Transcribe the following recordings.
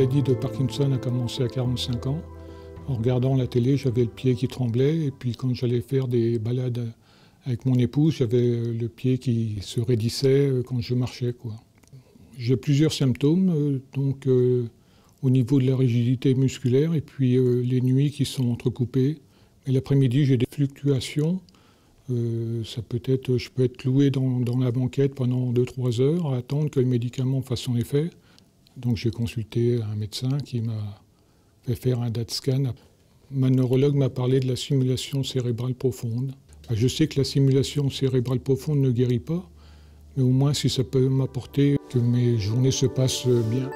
maladie de Parkinson a commencé à 45 ans. En regardant la télé, j'avais le pied qui tremblait et puis quand j'allais faire des balades avec mon épouse, j'avais le pied qui se raidissait quand je marchais, quoi. J'ai plusieurs symptômes, au niveau de la rigidité musculaire et puis les nuits qui sont entrecoupées. Et l'après-midi, j'ai des fluctuations. Je peux être cloué dans la banquette pendant 2-3 heures à attendre que le médicament fasse son effet. Donc j'ai consulté un médecin qui m'a fait faire un DAT scan. Ma neurologue m'a parlé de la stimulation cérébrale profonde. Je sais que la stimulation cérébrale profonde ne guérit pas, mais au moins si ça peut m'apporter que mes journées se passent bien.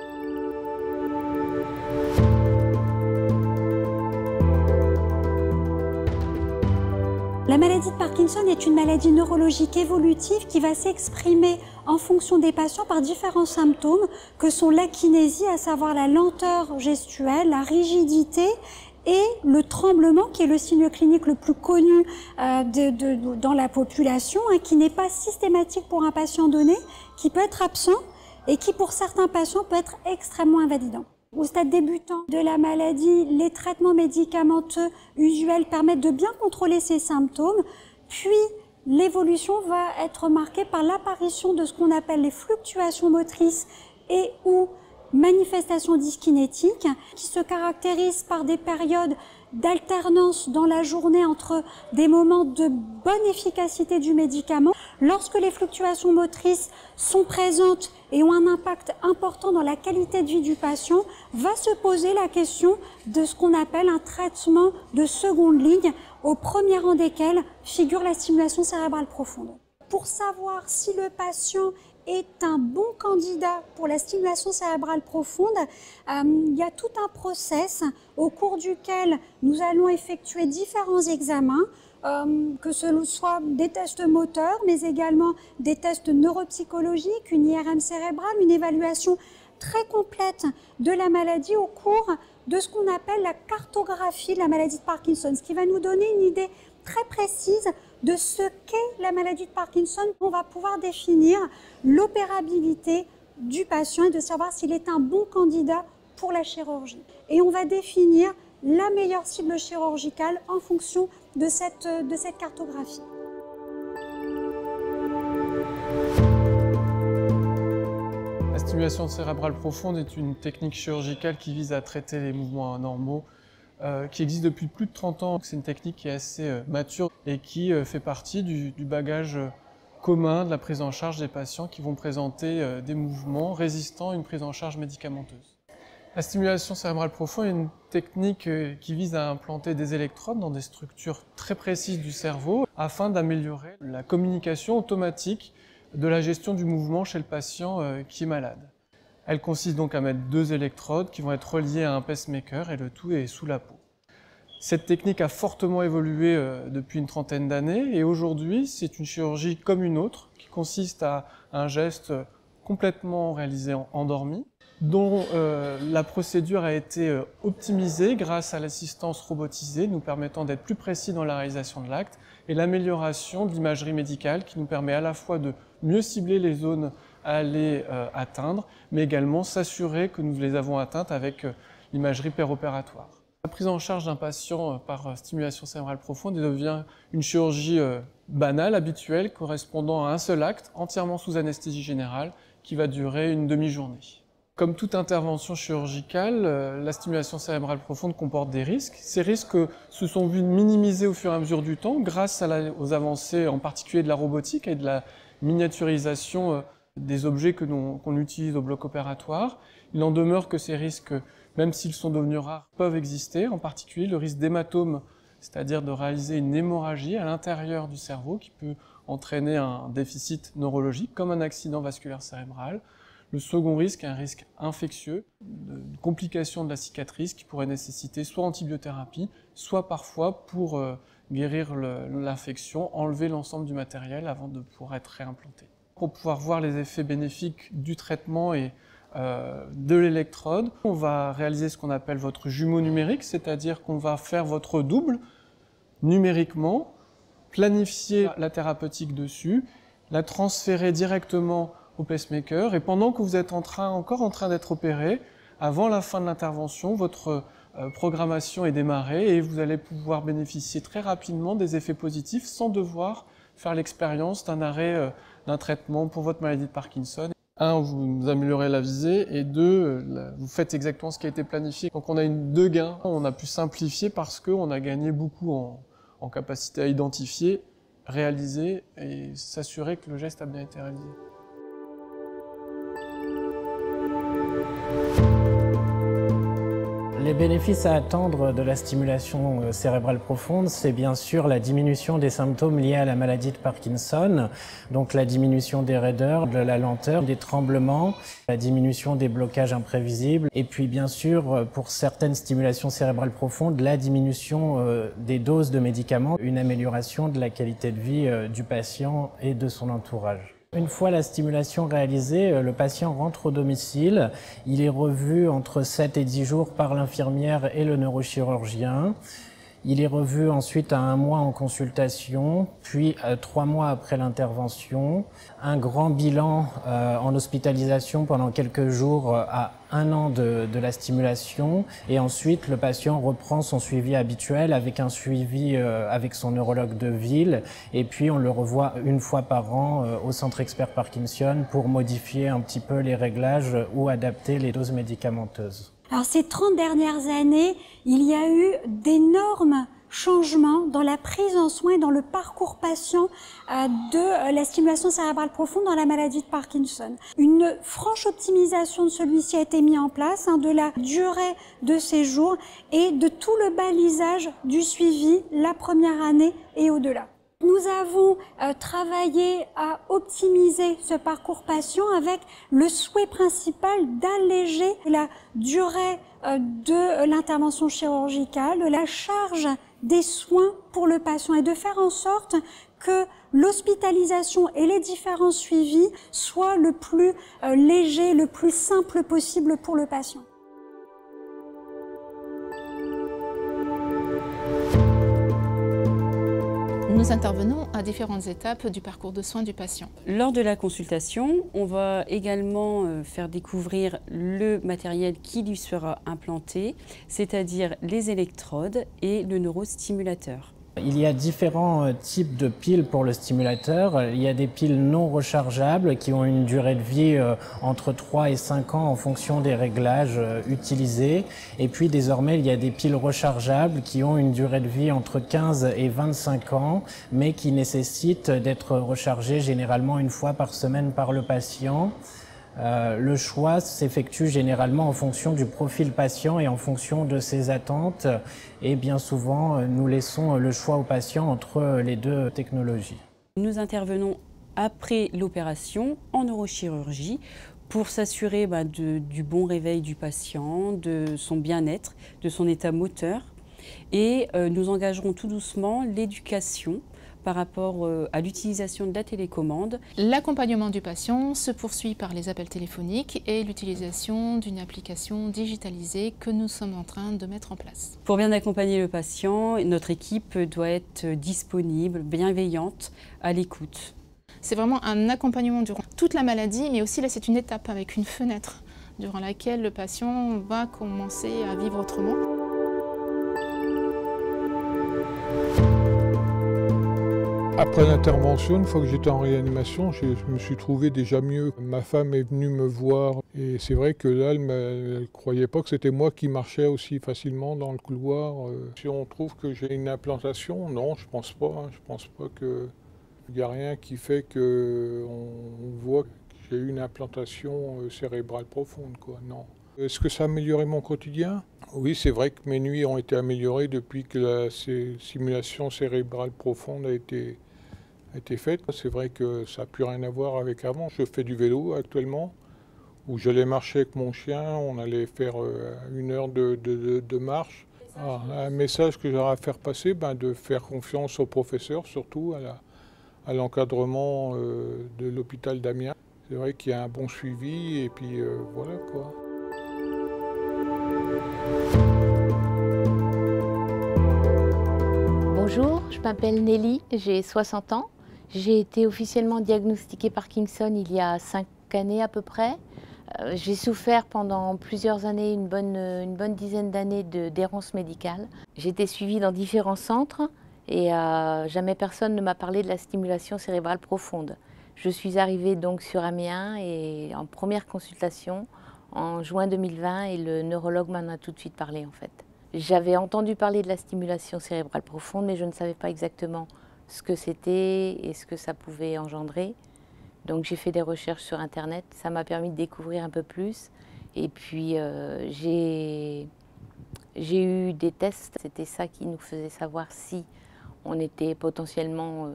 La maladie de Parkinson est une maladie neurologique évolutive qui va s'exprimer en fonction des patients par différents symptômes que sont l'akinésie, à savoir la lenteur gestuelle, la rigidité et le tremblement qui est le signe clinique le plus connu dans la population, qui n'est pas systématique pour un patient donné, qui peut être absent et qui pour certains patients peut être extrêmement invalidant. Au stade débutant de la maladie, les traitements médicamenteux usuels permettent de bien contrôler ces symptômes, puis l'évolution va être marquée par l'apparition de ce qu'on appelle les fluctuations motrices et ou manifestations dyskinétiques, qui se caractérisent par des périodes d'alternance dans la journée entre des moments de bonne efficacité du médicament. Lorsque les fluctuations motrices sont présentes et ont un impact important dans la qualité de vie du patient, va se poser la question de ce qu'on appelle un traitement de seconde ligne, au premier rang desquels figure la stimulation cérébrale profonde. Pour savoir si le patient est un bon candidat pour la stimulation cérébrale profonde, il y a tout un process au cours duquel nous allons effectuer différents examens, que ce soit des tests moteurs, mais également des tests neuropsychologiques, une IRM cérébrale, une évaluation très complète de la maladie au cours de ce qu'on appelle la cartographie de la maladie de Parkinson, ce qui va nous donner une idée très précise de ce qu'est la maladie de Parkinson. On va pouvoir définir l'opérabilité du patient et de savoir s'il est un bon candidat pour la chirurgie. Et on va définir la meilleure cible chirurgicale en fonction de cette cartographie. La stimulation cérébrale profonde est une technique chirurgicale qui vise à traiter les mouvements anormaux, qui existe depuis plus de 30 ans. C'est une technique qui est assez mature et qui fait partie du bagage commun de la prise en charge des patients qui vont présenter des mouvements résistants à une prise en charge médicamenteuse. La stimulation cérébrale profonde est une technique qui vise à implanter des électrodes dans des structures très précises du cerveau afin d'améliorer la communication automatique de la gestion du mouvement chez le patient qui est malade. Elle consiste donc à mettre 2 électrodes qui vont être reliées à un pacemaker et le tout est sous la peau. Cette technique a fortement évolué depuis une trentaine d'années et aujourd'hui c'est une chirurgie comme une autre qui consiste à un geste complètement réalisé endormi, dont la procédure a été optimisée grâce à l'assistance robotisée nous permettant d'être plus précis dans la réalisation de l'acte et l'amélioration de l'imagerie médicale qui nous permet à la fois de mieux cibler les zones à aller atteindre, mais également s'assurer que nous les avons atteintes avec l'imagerie péropératoire. La prise en charge d'un patient par stimulation cérébrale profonde devient une chirurgie banale, habituelle, correspondant à un seul acte, entièrement sous anesthésie générale, qui va durer une demi-journée. Comme toute intervention chirurgicale, la stimulation cérébrale profonde comporte des risques. Ces risques se sont vus minimisés au fur et à mesure du temps grâce aux avancées en particulier de la robotique et de la miniaturisation des objets qu'on utilise au bloc opératoire. Il en demeure que ces risques, même s'ils sont devenus rares, peuvent exister, en particulier le risque d'hématome, c'est-à-dire de réaliser une hémorragie à l'intérieur du cerveau qui peut entraîner un déficit neurologique comme un accident vasculaire cérébral. Le second risque est un risque infectieux, une complication de la cicatrice qui pourrait nécessiter soit antibiothérapie, soit parfois pour guérir l'infection, enlever l'ensemble du matériel avant de pouvoir être réimplanté. Pour pouvoir voir les effets bénéfiques du traitement et de l'électrode, on va réaliser ce qu'on appelle votre jumeau numérique, c'est-à-dire qu'on va faire votre double numériquement, planifier la thérapeutique dessus, la transférer directement au pacemaker et pendant que vous êtes encore en train d'être opéré, Avant la fin de l'intervention, votre programmation est démarrée et vous allez pouvoir bénéficier très rapidement des effets positifs sans devoir faire l'expérience d'un arrêt d'un traitement pour votre maladie de Parkinson. 1, vous améliorez la visée et 2, vous faites exactement ce qui a été planifié. Donc on a deux gains. On a pu simplifier parce qu'on a gagné beaucoup en capacité à identifier, réaliser et s'assurer que le geste a bien été réalisé. Les bénéfices à attendre de la stimulation cérébrale profonde, c'est bien sûr la diminution des symptômes liés à la maladie de Parkinson, donc la diminution des raideurs, de la lenteur, des tremblements, la diminution des blocages imprévisibles, et puis bien sûr, pour certaines stimulations cérébrales profondes, la diminution des doses de médicaments, une amélioration de la qualité de vie du patient et de son entourage. Une fois la stimulation réalisée, le patient rentre au domicile. Il est revu entre 7 et 10 jours par l'infirmière et le neurochirurgien. Il est revu ensuite à 1 mois en consultation, puis 3 mois après l'intervention. Un grand bilan en hospitalisation pendant quelques jours à 1 an de la stimulation. Et ensuite, le patient reprend son suivi habituel avec un suivi avec son neurologue de ville. Et puis, on le revoit 1 fois par an au centre expert Parkinson pour modifier un petit peu les réglages ou adapter les doses médicamenteuses. Alors ces 30 dernières années, il y a eu d'énormes changements dans la prise en soin, dans le parcours patient de la stimulation cérébrale profonde dans la maladie de Parkinson. Une franche optimisation de celui-ci a été mise en place, de la durée de séjour et de tout le balisage du suivi la première année et au-delà. Nous avons travaillé à optimiser ce parcours patient avec le souhait principal d'alléger la durée de l'intervention chirurgicale, la charge des soins pour le patient et de faire en sorte que l'hospitalisation et les différents suivis soient le plus léger, le plus simple possible pour le patient. Nous intervenons à différentes étapes du parcours de soins du patient. Lors de la consultation, on va également faire découvrir le matériel qui lui sera implanté, c'est-à-dire les électrodes et le neurostimulateur. Il y a différents types de piles pour le stimulateur. Il y a des piles non rechargeables qui ont une durée de vie entre 3 et 5 ans en fonction des réglages utilisés. Et puis désormais, il y a des piles rechargeables qui ont une durée de vie entre 15 et 25 ans, mais qui nécessitent d'être rechargées généralement 1 fois par semaine par le patient. Le choix s'effectue généralement en fonction du profil patient et en fonction de ses attentes. Et bien souvent, nous laissons le choix au patient entre les deux technologies. Nous intervenons après l'opération en neurochirurgie pour s'assurer du bon réveil du patient, de son bien-être, de son état moteur. Et nous engagerons tout doucement l'éducation par rapport à l'utilisation de la télécommande. L'accompagnement du patient se poursuit par les appels téléphoniques et l'utilisation d'une application digitalisée que nous sommes en train de mettre en place. Pour bien accompagner le patient, notre équipe doit être disponible, bienveillante, à l'écoute. C'est vraiment un accompagnement durant toute la maladie, mais aussi là c'est une étape avec une fenêtre durant laquelle le patient va commencer à vivre autrement. Après l'intervention, une fois que j'étais en réanimation, je me suis trouvé déjà mieux. Ma femme est venue me voir et c'est vrai que là, elle ne croyait pas que c'était moi qui marchais aussi facilement dans le couloir. Si on trouve que j'ai une implantation, non, je pense pas. Je pense pas qu'il n'y a rien qui fait qu'on voit que j'ai eu une implantation cérébrale profonde, quoi. Non. Est-ce que ça a amélioré mon quotidien? Oui, c'est vrai que mes nuits ont été améliorées depuis que la simulation cérébrale profonde a été faite. C'est vrai que ça n'a plus rien à voir avec avant. Je fais du vélo actuellement, où j'allais marcher avec mon chien, on allait faire 1 heure de marche. Alors, un message que j'aurais à faire passer, de faire confiance aux professeurs, surtout à l'encadrement de l'hôpital d'Amiens. C'est vrai qu'il y a un bon suivi et puis voilà quoi. Bonjour, je m'appelle Nelly, j'ai 60 ans. J'ai été officiellement diagnostiquée Parkinson il y a 5 années à peu près. J'ai souffert pendant plusieurs années, une bonne dizaine d'années d'errance médicale. J'ai été suivie dans différents centres et jamais personne ne m'a parlé de la stimulation cérébrale profonde. Je suis arrivée donc sur Amiens et en première consultation en juin 2020 et le neurologue m'en a tout de suite parlé en fait. J'avais entendu parler de la stimulation cérébrale profonde mais je ne savais pas exactement ce que c'était et ce que ça pouvait engendrer. Donc j'ai fait des recherches sur internet, ça m'a permis de découvrir un peu plus. Et puis j'ai eu des tests, c'était ça qui nous faisait savoir si on était potentiellement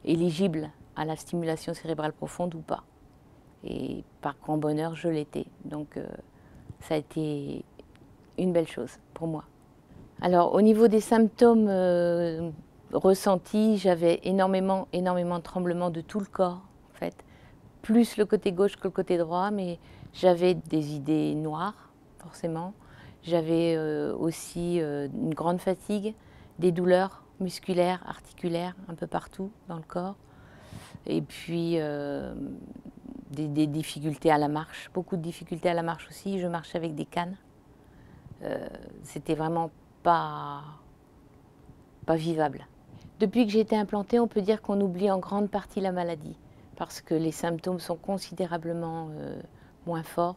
éligible à la stimulation cérébrale profonde ou pas. Et par grand bonheur, je l'étais. Donc ça a été une belle chose pour moi. Alors au niveau des symptômes ressentis, j'avais énormément de tremblements de tout le corps. En fait, plus le côté gauche que le côté droit, mais j'avais des idées noires, forcément. J'avais aussi une grande fatigue, des douleurs musculaires, articulaires, un peu partout dans le corps. Et puis des difficultés à la marche, beaucoup de difficultés à la marche aussi. Je marchais avec des cannes. C'était vraiment pas vivable. Depuis que j'ai été implantée, on peut dire qu'on oublie en grande partie la maladie parce que les symptômes sont considérablement moins forts,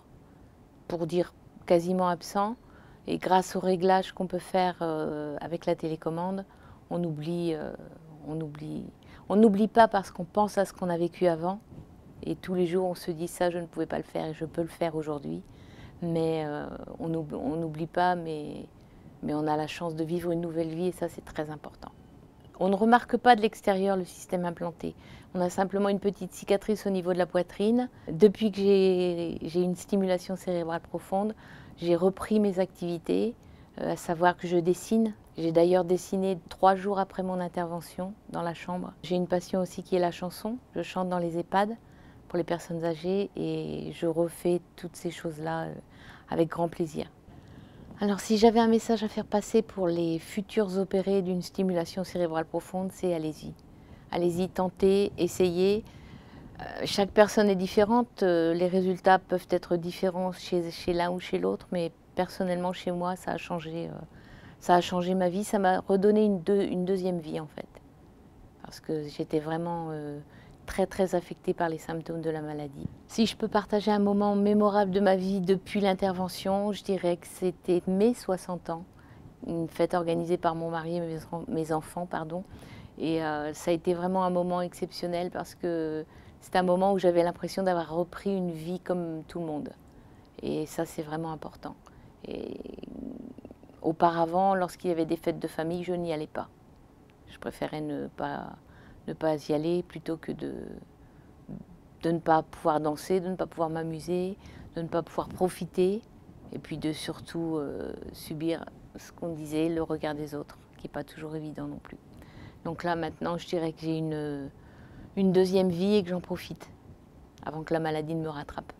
pour dire quasiment absents. Et grâce aux réglages qu'on peut faire avec la télécommande, on n'oublie pas parce qu'on pense à ce qu'on a vécu avant. Et tous les jours, on se dit ça, je ne pouvais pas le faire et je peux le faire aujourd'hui. Mais on n'oublie pas, mais on a la chance de vivre une nouvelle vie et ça, c'est très important. On ne remarque pas de l'extérieur le système implanté. On a simplement une petite cicatrice au niveau de la poitrine. Depuis que j'ai une stimulation cérébrale profonde, j'ai repris mes activités, à savoir que je dessine. J'ai d'ailleurs dessiné 3 jours après mon intervention dans la chambre. J'ai une passion aussi qui est la chanson. Je chante dans les EHPAD pour les personnes âgées et je refais toutes ces choses-là avec grand plaisir. Alors si j'avais un message à faire passer pour les futurs opérés d'une stimulation cérébrale profonde, c'est allez-y. Allez-y, tentez, essayez. Chaque personne est différente, les résultats peuvent être différents chez l'un ou chez l'autre, mais personnellement chez moi ça a changé ma vie, ça m'a redonné une deuxième vie en fait. Parce que j'étais vraiment très affectée par les symptômes de la maladie. Si je peux partager un moment mémorable de ma vie depuis l'intervention, je dirais que c'était mes 60 ans, une fête organisée par mon mari et mes enfants, pardon. Et ça a été vraiment un moment exceptionnel parce que c'est un moment où j'avais l'impression d'avoir repris une vie comme tout le monde. Et ça, c'est vraiment important. Et auparavant, lorsqu'il y avait des fêtes de famille, je n'y allais pas. Je préférais ne pas y aller plutôt que de ne pas pouvoir danser, de ne pas pouvoir m'amuser, de ne pas pouvoir profiter et puis de surtout subir ce qu'on disait, le regard des autres, qui n'est pas toujours évident non plus. Donc là maintenant je dirais que j'ai une deuxième vie et que j'en profite avant que la maladie ne me rattrape.